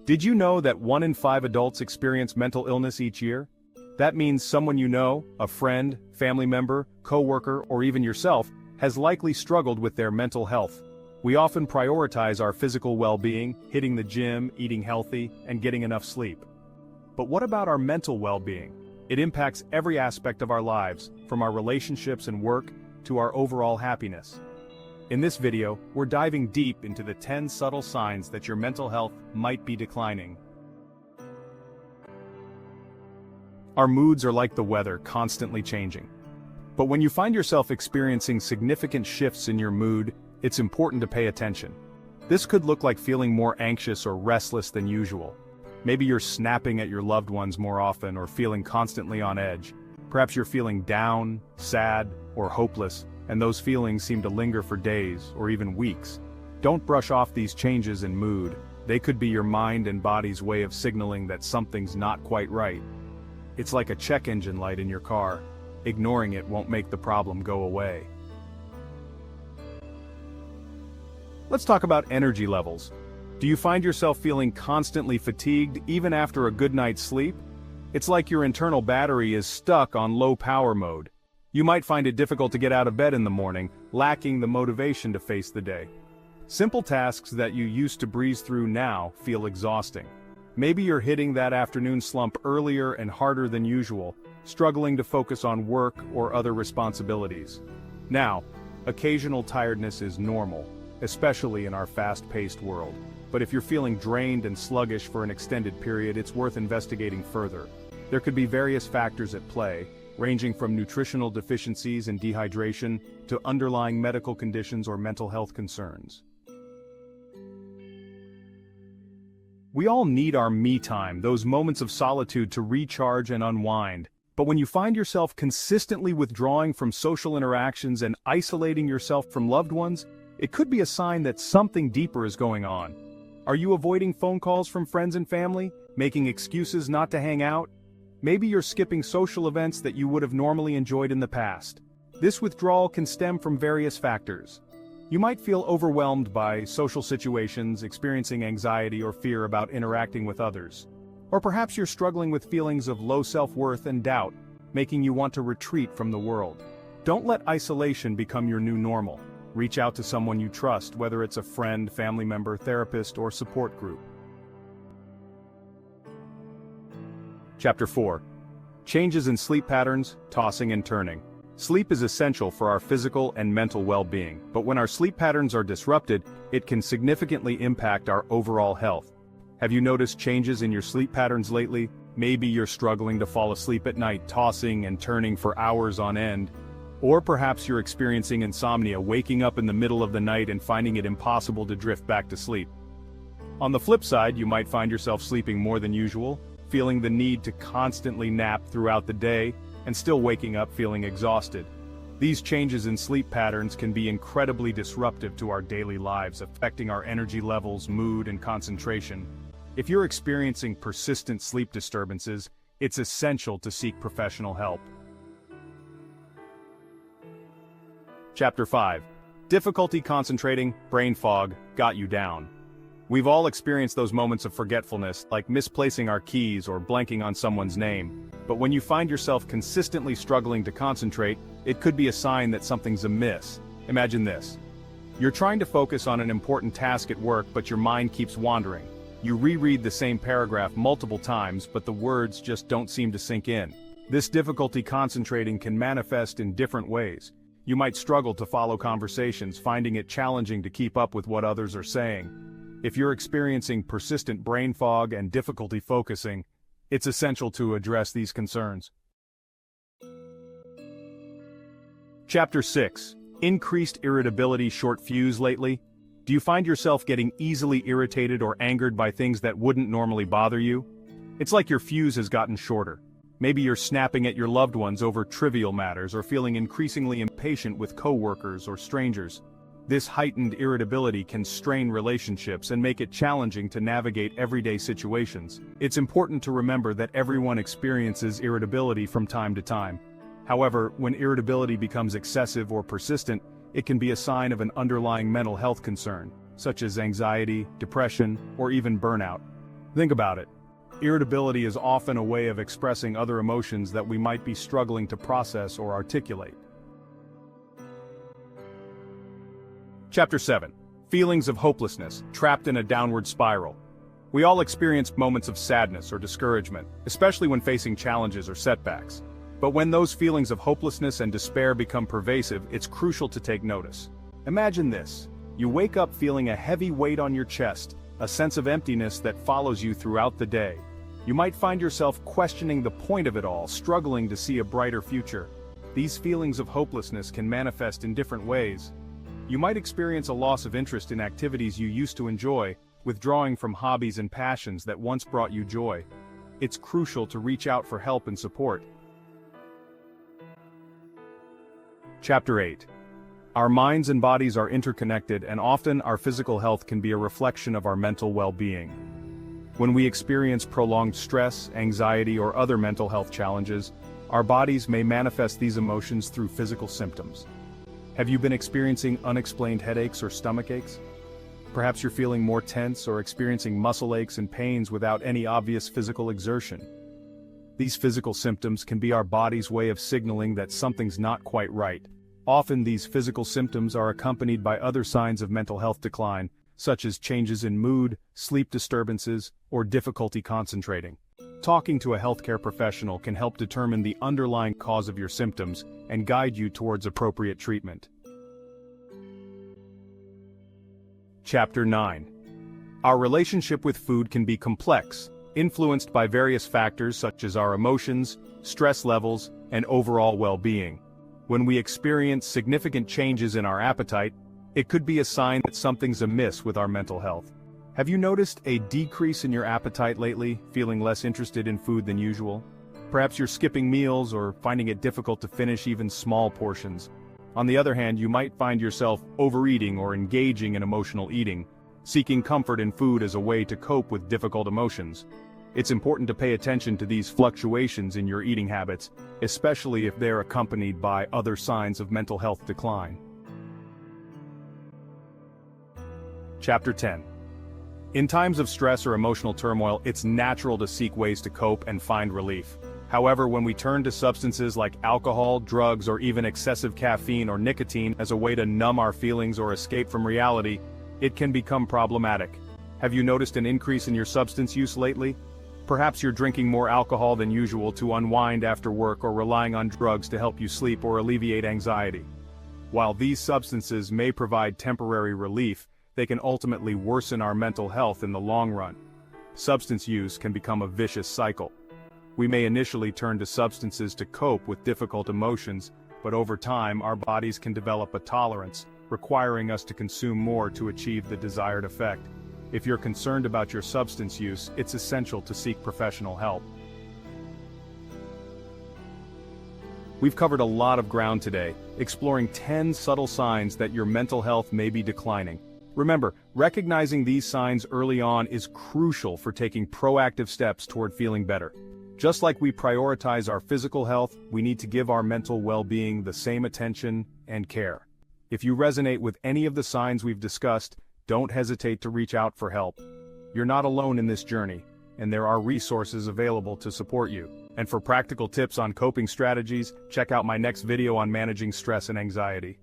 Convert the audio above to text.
Did you know that 1 in 5 adults experience mental illness each year? That means someone you know, a friend, family member, coworker, or even yourself, has likely struggled with their mental health. We often prioritize our physical well-being, hitting the gym, eating healthy, and getting enough sleep. But what about our mental well-being? It impacts every aspect of our lives, from our relationships and work to our overall happiness. In this video, we're diving deep into the 10 subtle signs that your mental health might be declining. Our moods are like the weather, constantly changing. But when you find yourself experiencing significant shifts in your mood, it's important to pay attention. This could look like feeling more anxious or restless than usual. Maybe you're snapping at your loved ones more often or feeling constantly on edge. Perhaps you're feeling down, sad, or hopeless, and those feelings seem to linger for days or even weeks. Don't brush off these changes in mood. They could be your mind and body's way of signaling that something's not quite right. It's like a check engine light in your car. Ignoring it won't make the problem go away. Let's talk about energy levels. Do you find yourself feeling constantly fatigued even after a good night's sleep? It's like your internal battery is stuck on low power mode. You might find it difficult to get out of bed in the morning, lacking the motivation to face the day. Simple tasks that you used to breeze through now feel exhausting. Maybe you're hitting that afternoon slump earlier and harder than usual, struggling to focus on work or other responsibilities. Now, occasional tiredness is normal, especially in our fast-paced world. But if you're feeling drained and sluggish for an extended period, it's worth investigating further. There could be various factors at play, ranging from nutritional deficiencies and dehydration to underlying medical conditions or mental health concerns. We all need our me time, those moments of solitude to recharge and unwind. But when you find yourself consistently withdrawing from social interactions and isolating yourself from loved ones, it could be a sign that something deeper is going on. Are you avoiding phone calls from friends and family, making excuses not to hang out? Maybe you're skipping social events that you would have normally enjoyed in the past. This withdrawal can stem from various factors. You might feel overwhelmed by social situations, experiencing anxiety or fear about interacting with others. Or perhaps you're struggling with feelings of low self-worth and doubt, making you want to retreat from the world. Don't let isolation become your new normal. Reach out to someone you trust, whether it's a friend, family member, therapist, or support group. Chapter 4. Changes in sleep patterns, tossing and turning. Sleep is essential for our physical and mental well-being, but when our sleep patterns are disrupted, it can significantly impact our overall health. Have you noticed changes in your sleep patterns lately? Maybe you're struggling to fall asleep at night, tossing and turning for hours on end. Or perhaps you're experiencing insomnia, waking up in the middle of the night and finding it impossible to drift back to sleep. On the flip side, you might find yourself sleeping more than usual, feeling the need to constantly nap throughout the day, and still waking up feeling exhausted. These changes in sleep patterns can be incredibly disruptive to our daily lives, affecting our energy levels, mood, and concentration. If you're experiencing persistent sleep disturbances, it's essential to seek professional help. Chapter 5. Difficulty concentrating, brain fog, got you down. We've all experienced those moments of forgetfulness, like misplacing our keys or blanking on someone's name. But when you find yourself consistently struggling to concentrate, it could be a sign that something's amiss. Imagine this. You're trying to focus on an important task at work, but your mind keeps wandering. You reread the same paragraph multiple times, but the words just don't seem to sink in. This difficulty concentrating can manifest in different ways. You might struggle to follow conversations, finding it challenging to keep up with what others are saying. If you're experiencing persistent brain fog and difficulty focusing, it's essential to address these concerns. Chapter 6. Increased irritability, short fuse lately? Do you find yourself getting easily irritated or angered by things that wouldn't normally bother you? It's like your fuse has gotten shorter. Maybe you're snapping at your loved ones over trivial matters or feeling increasingly impatient with coworkers or strangers. This heightened irritability can strain relationships and make it challenging to navigate everyday situations. It's important to remember that everyone experiences irritability from time to time. However, when irritability becomes excessive or persistent, it can be a sign of an underlying mental health concern, such as anxiety, depression, or even burnout. Think about it. Irritability is often a way of expressing other emotions that we might be struggling to process or articulate. Chapter 7. Feelings of hopelessness, trapped in a downward spiral. We all experience moments of sadness or discouragement, especially when facing challenges or setbacks. But when those feelings of hopelessness and despair become pervasive, it's crucial to take notice. Imagine this. You wake up feeling a heavy weight on your chest, a sense of emptiness that follows you throughout the day. You might find yourself questioning the point of it all, struggling to see a brighter future. These feelings of hopelessness can manifest in different ways. You might experience a loss of interest in activities you used to enjoy, withdrawing from hobbies and passions that once brought you joy. It's crucial to reach out for help and support. Chapter 8. Our minds and bodies are interconnected, and often our physical health can be a reflection of our mental well-being. When we experience prolonged stress, anxiety, or other mental health challenges, our bodies may manifest these emotions through physical symptoms. Have you been experiencing unexplained headaches or stomach aches? Perhaps you're feeling more tense or experiencing muscle aches and pains without any obvious physical exertion. These physical symptoms can be our body's way of signaling that something's not quite right. Often these physical symptoms are accompanied by other signs of mental health decline, such as changes in mood, sleep disturbances, or difficulty concentrating. Talking to a healthcare professional can help determine the underlying cause of your symptoms and guide you towards appropriate treatment. Chapter 9. Our relationship with food can be complex, influenced by various factors such as our emotions, stress levels, and overall well-being. When we experience significant changes in our appetite, it could be a sign that something's amiss with our mental health. Have you noticed a decrease in your appetite lately, feeling less interested in food than usual? Perhaps you're skipping meals or finding it difficult to finish even small portions. On the other hand, you might find yourself overeating or engaging in emotional eating, seeking comfort in food as a way to cope with difficult emotions. It's important to pay attention to these fluctuations in your eating habits, especially if they're accompanied by other signs of mental health decline. Chapter 10. In times of stress or emotional turmoil, it's natural to seek ways to cope and find relief. However, when we turn to substances like alcohol, drugs, or even excessive caffeine or nicotine as a way to numb our feelings or escape from reality, it can become problematic. Have you noticed an increase in your substance use lately? Perhaps you're drinking more alcohol than usual to unwind after work or relying on drugs to help you sleep or alleviate anxiety. While these substances may provide temporary relief, they can ultimately worsen our mental health in the long run. Substance use can become a vicious cycle. We may initially turn to substances to cope with difficult emotions, but over time our bodies can develop a tolerance, requiring us to consume more to achieve the desired effect. If you're concerned about your substance use, it's essential to seek professional help. We've covered a lot of ground today, exploring 10 subtle signs that your mental health may be declining. Remember, recognizing these signs early on is crucial for taking proactive steps toward feeling better. Just like we prioritize our physical health, we need to give our mental well-being the same attention and care. If you resonate with any of the signs we've discussed, don't hesitate to reach out for help. You're not alone in this journey, and there are resources available to support you. And for practical tips on coping strategies, check out my next video on managing stress and anxiety.